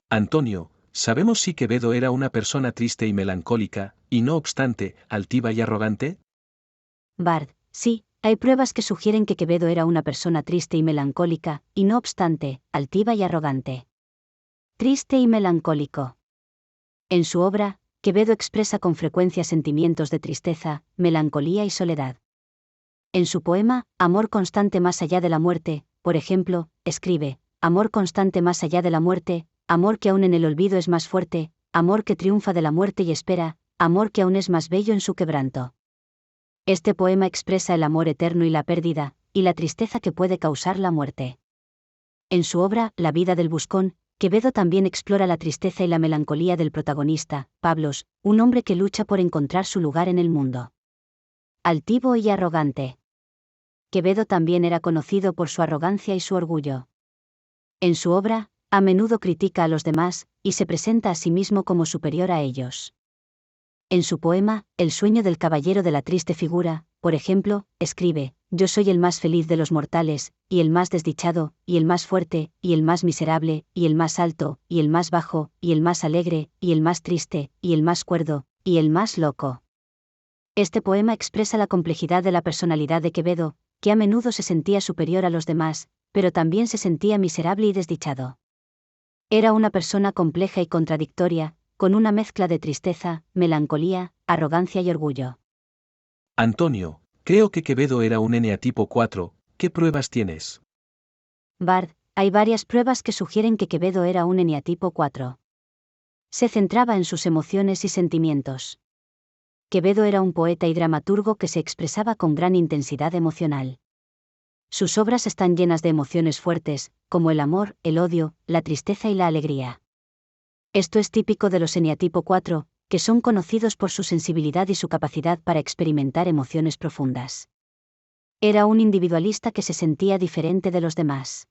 Antonio, ¿sabemos si Quevedo era una persona triste y melancólica, y no obstante, altiva y arrogante? Bard, sí, hay pruebas que sugieren que Quevedo era una persona triste y melancólica, y no obstante, altiva y arrogante. Triste y melancólico. En su obra, Quevedo expresa con frecuencia sentimientos de tristeza, melancolía y soledad. En su poema, Amor constante más allá de la muerte, por ejemplo, escribe, amor constante más allá de la muerte, amor que aún en el olvido es más fuerte, amor que triunfa de la muerte y espera, amor que aún es más bello en su quebranto. Este poema expresa el amor eterno y la pérdida, y la tristeza que puede causar la muerte. En su obra, La vida del buscón, Quevedo también explora la tristeza y la melancolía del protagonista, Pablos, un hombre que lucha por encontrar su lugar en el mundo. Altivo y arrogante. Quevedo también era conocido por su arrogancia y su orgullo. En su obra, a menudo critica a los demás, y se presenta a sí mismo como superior a ellos. En su poema, El sueño del caballero de la triste figura, por ejemplo, escribe, yo soy el más feliz de los mortales, y el más desdichado, y el más fuerte, y el más miserable, y el más alto, y el más bajo, y el más alegre, y el más triste, y el más cuerdo, y el más loco. Este poema expresa la complejidad de la personalidad de Quevedo, que a menudo se sentía superior a los demás, pero también se sentía miserable y desdichado. Era una persona compleja y contradictoria, con una mezcla de tristeza, melancolía, arrogancia y orgullo. Antonio, creo que Quevedo era un eneatipo 4, ¿qué pruebas tienes? Bard, hay varias pruebas que sugieren que Quevedo era un eneatipo 4. Se centraba en sus emociones y sentimientos. Quevedo era un poeta y dramaturgo que se expresaba con gran intensidad emocional. Sus obras están llenas de emociones fuertes, como el amor, el odio, la tristeza y la alegría. Esto es típico de los eneatipo 4, que son conocidos por su sensibilidad y su capacidad para experimentar emociones profundas. Era un individualista que se sentía diferente de los demás.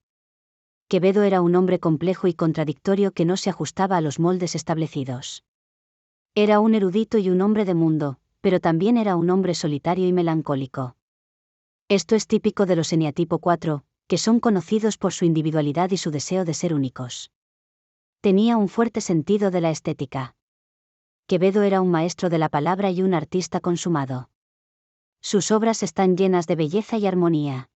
Quevedo era un hombre complejo y contradictorio que no se ajustaba a los moldes establecidos. Era un erudito y un hombre de mundo, pero también era un hombre solitario y melancólico. Esto es típico de los eneatipo 4, que son conocidos por su individualidad y su deseo de ser únicos. Tenía un fuerte sentido de la estética. Quevedo era un maestro de la palabra y un artista consumado. Sus obras están llenas de belleza y armonía.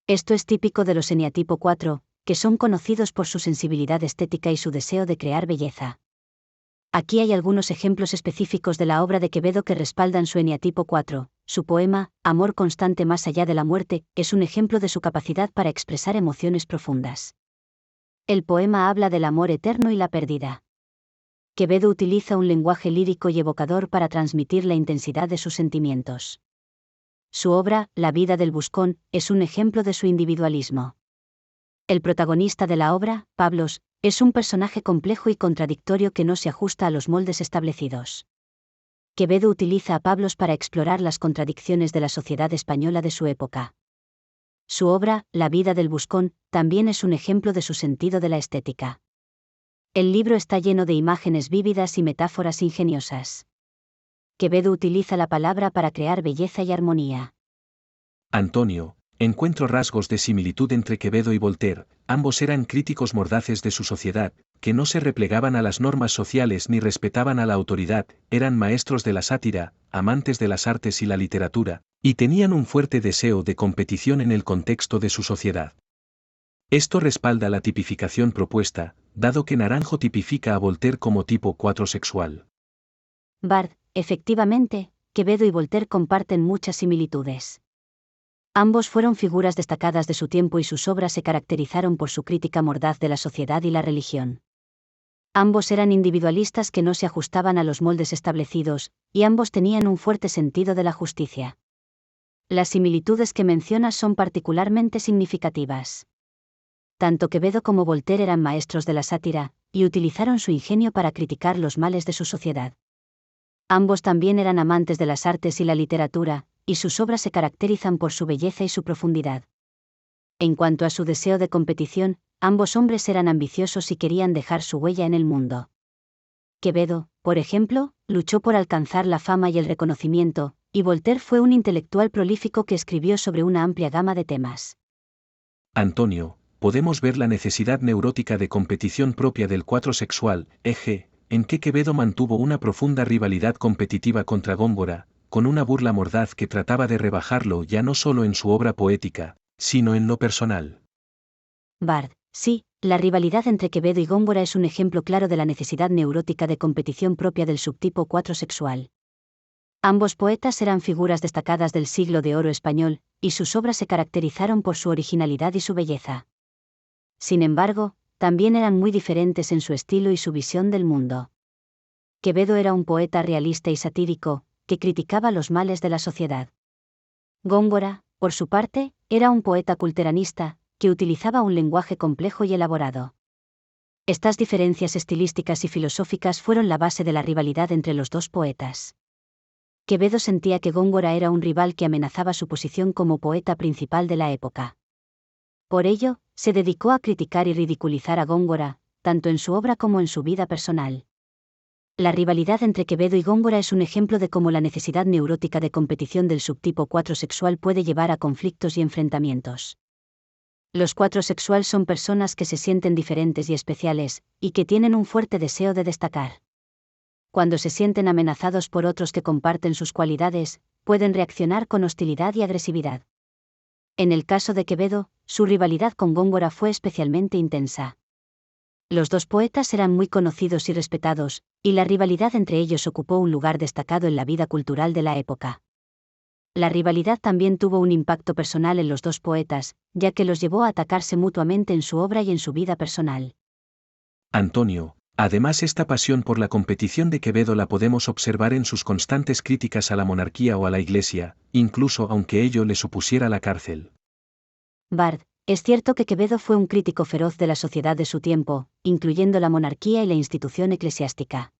Esto es típico de los eneatipo 4, que son conocidos por su sensibilidad estética y su deseo de crear belleza. Aquí hay algunos ejemplos específicos de la obra de Quevedo que respaldan su eneatipo 4. Su poema, Amor constante más allá de la muerte, es un ejemplo de su capacidad para expresar emociones profundas. El poema habla del amor eterno y la pérdida. Quevedo utiliza un lenguaje lírico y evocador para transmitir la intensidad de sus sentimientos. Su obra, La vida del buscón, es un ejemplo de su individualismo. El protagonista de la obra, Pablos, es un personaje complejo y contradictorio que no se ajusta a los moldes establecidos. Quevedo utiliza a Pablos para explorar las contradicciones de la sociedad española de su época. Su obra, La vida del buscón, también es un ejemplo de su sentido de la estética. El libro está lleno de imágenes vívidas y metáforas ingeniosas. Quevedo utiliza la palabra para crear belleza y armonía. Antonio, encuentro rasgos de similitud entre Quevedo y Voltaire, ambos eran críticos mordaces de su sociedad, que no se replegaban a las normas sociales ni respetaban a la autoridad, eran maestros de la sátira, amantes de las artes y la literatura, y tenían un fuerte deseo de competición en el contexto de su sociedad. Esto respalda la tipificación propuesta, dado que Naranjo tipifica a Voltaire como tipo 4 sexual. Bard, efectivamente, Quevedo y Voltaire comparten muchas similitudes. Ambos fueron figuras destacadas de su tiempo y sus obras se caracterizaron por su crítica mordaz de la sociedad y la religión. Ambos eran individualistas que no se ajustaban a los moldes establecidos, y ambos tenían un fuerte sentido de la justicia. Las similitudes que mencionas son particularmente significativas. Tanto Quevedo como Voltaire eran maestros de la sátira, y utilizaron su ingenio para criticar los males de su sociedad. Ambos también eran amantes de las artes y la literatura, y sus obras se caracterizan por su belleza y su profundidad. En cuanto a su deseo de competición, ambos hombres eran ambiciosos y querían dejar su huella en el mundo. Quevedo, por ejemplo, luchó por alcanzar la fama y el reconocimiento, y Voltaire fue un intelectual prolífico que escribió sobre una amplia gama de temas. Antonio, podemos ver la necesidad neurótica de competición propia del 4 sexual, eje, en que Quevedo mantuvo una profunda rivalidad competitiva contra Góngora, con una burla mordaz que trataba de rebajarlo ya no solo en su obra poética, sino en lo personal. Bard, sí, la rivalidad entre Quevedo y Góngora es un ejemplo claro de la necesidad neurótica de competición propia del subtipo 4 sexual. Ambos poetas eran figuras destacadas del siglo de oro español, y sus obras se caracterizaron por su originalidad y su belleza. Sin embargo, también eran muy diferentes en su estilo y su visión del mundo. Quevedo era un poeta realista y satírico, que criticaba los males de la sociedad. Góngora, por su parte, era un poeta culteranista, que utilizaba un lenguaje complejo y elaborado. Estas diferencias estilísticas y filosóficas fueron la base de la rivalidad entre los dos poetas. Quevedo sentía que Góngora era un rival que amenazaba su posición como poeta principal de la época. Por ello, se dedicó a criticar y ridiculizar a Góngora, tanto en su obra como en su vida personal. La rivalidad entre Quevedo y Góngora es un ejemplo de cómo la necesidad neurótica de competición del subtipo 4 sexual puede llevar a conflictos y enfrentamientos. Los 4 sexual son personas que se sienten diferentes y especiales, y que tienen un fuerte deseo de destacar. Cuando se sienten amenazados por otros que comparten sus cualidades, pueden reaccionar con hostilidad y agresividad. En el caso de Quevedo, su rivalidad con Góngora fue especialmente intensa. Los dos poetas eran muy conocidos y respetados, y la rivalidad entre ellos ocupó un lugar destacado en la vida cultural de la época. La rivalidad también tuvo un impacto personal en los dos poetas, ya que los llevó a atacarse mutuamente en su obra y en su vida personal. Antonio, además esta pasión por la competición de Quevedo la podemos observar en sus constantes críticas a la monarquía o a la Iglesia, incluso aunque ello le supusiera la cárcel. Bard, es cierto que Quevedo fue un crítico feroz de la sociedad de su tiempo, incluyendo la monarquía y la institución eclesiástica.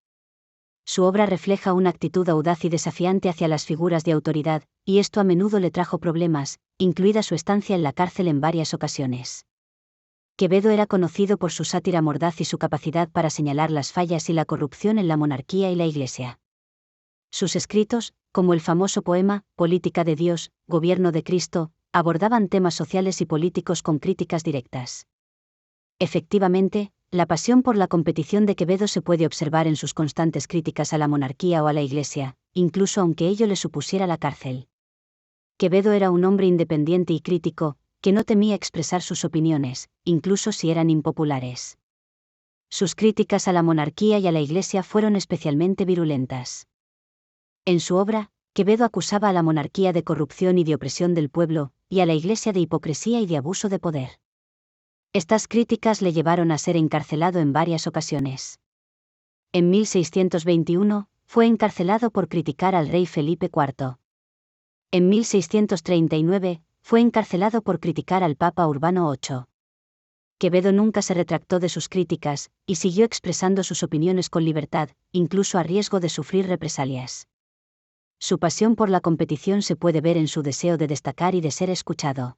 Su obra refleja una actitud audaz y desafiante hacia las figuras de autoridad, y esto a menudo le trajo problemas, incluida su estancia en la cárcel en varias ocasiones. Quevedo era conocido por su sátira mordaz y su capacidad para señalar las fallas y la corrupción en la monarquía y la Iglesia. Sus escritos, como el famoso poema Política de Dios, Gobierno de Cristo, abordaban temas sociales y políticos con críticas directas. Efectivamente, la pasión por la competición de Quevedo se puede observar en sus constantes críticas a la monarquía o a la Iglesia, incluso aunque ello le supusiera la cárcel. Quevedo era un hombre independiente y crítico, que no temía expresar sus opiniones, incluso si eran impopulares. Sus críticas a la monarquía y a la Iglesia fueron especialmente virulentas. En su obra, Quevedo acusaba a la monarquía de corrupción y de opresión del pueblo, y a la Iglesia de hipocresía y de abuso de poder. Estas críticas le llevaron a ser encarcelado en varias ocasiones. En 1621, fue encarcelado por criticar al rey Felipe IV. En 1639, fue encarcelado por criticar al Papa Urbano VIII. Quevedo nunca se retractó de sus críticas, y siguió expresando sus opiniones con libertad, incluso a riesgo de sufrir represalias. Su pasión por la competición se puede ver en su deseo de destacar y de ser escuchado.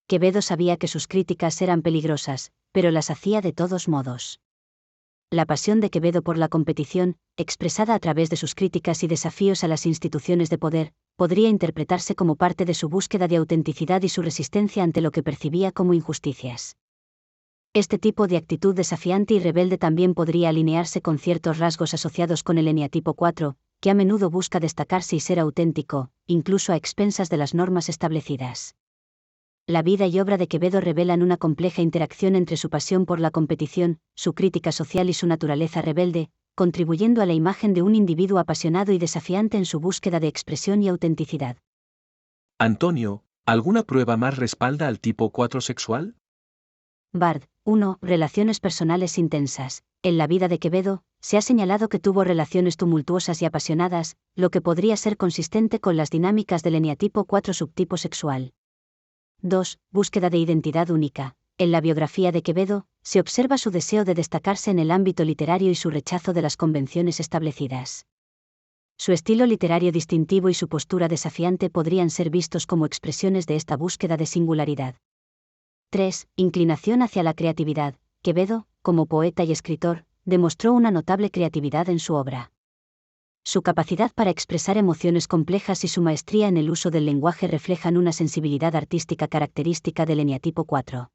Quevedo sabía que sus críticas eran peligrosas, pero las hacía de todos modos. La pasión de Quevedo por la competición, expresada a través de sus críticas y desafíos a las instituciones de poder, podría interpretarse como parte de su búsqueda de autenticidad y su resistencia ante lo que percibía como injusticias. Este tipo de actitud desafiante y rebelde también podría alinearse con ciertos rasgos asociados con el eneatipo 4, que a menudo busca destacarse y ser auténtico, incluso a expensas de las normas establecidas. La vida y obra de Quevedo revelan una compleja interacción entre su pasión por la competición, su crítica social y su naturaleza rebelde, contribuyendo a la imagen de un individuo apasionado y desafiante en su búsqueda de expresión y autenticidad. Antonio, ¿alguna prueba más respalda al tipo 4 sexual? Bard, 1. Relaciones personales intensas. En la vida de Quevedo, se ha señalado que tuvo relaciones tumultuosas y apasionadas, lo que podría ser consistente con las dinámicas del eneatipo 4 subtipo sexual. 2. Búsqueda de identidad única. En la biografía de Quevedo, se observa su deseo de destacarse en el ámbito literario y su rechazo de las convenciones establecidas. Su estilo literario distintivo y su postura desafiante podrían ser vistos como expresiones de esta búsqueda de singularidad. 3. Inclinación hacia la creatividad. Quevedo, como poeta y escritor, demostró una notable creatividad en su obra. Su capacidad para expresar emociones complejas y su maestría en el uso del lenguaje reflejan una sensibilidad artística característica del eneatipo 4.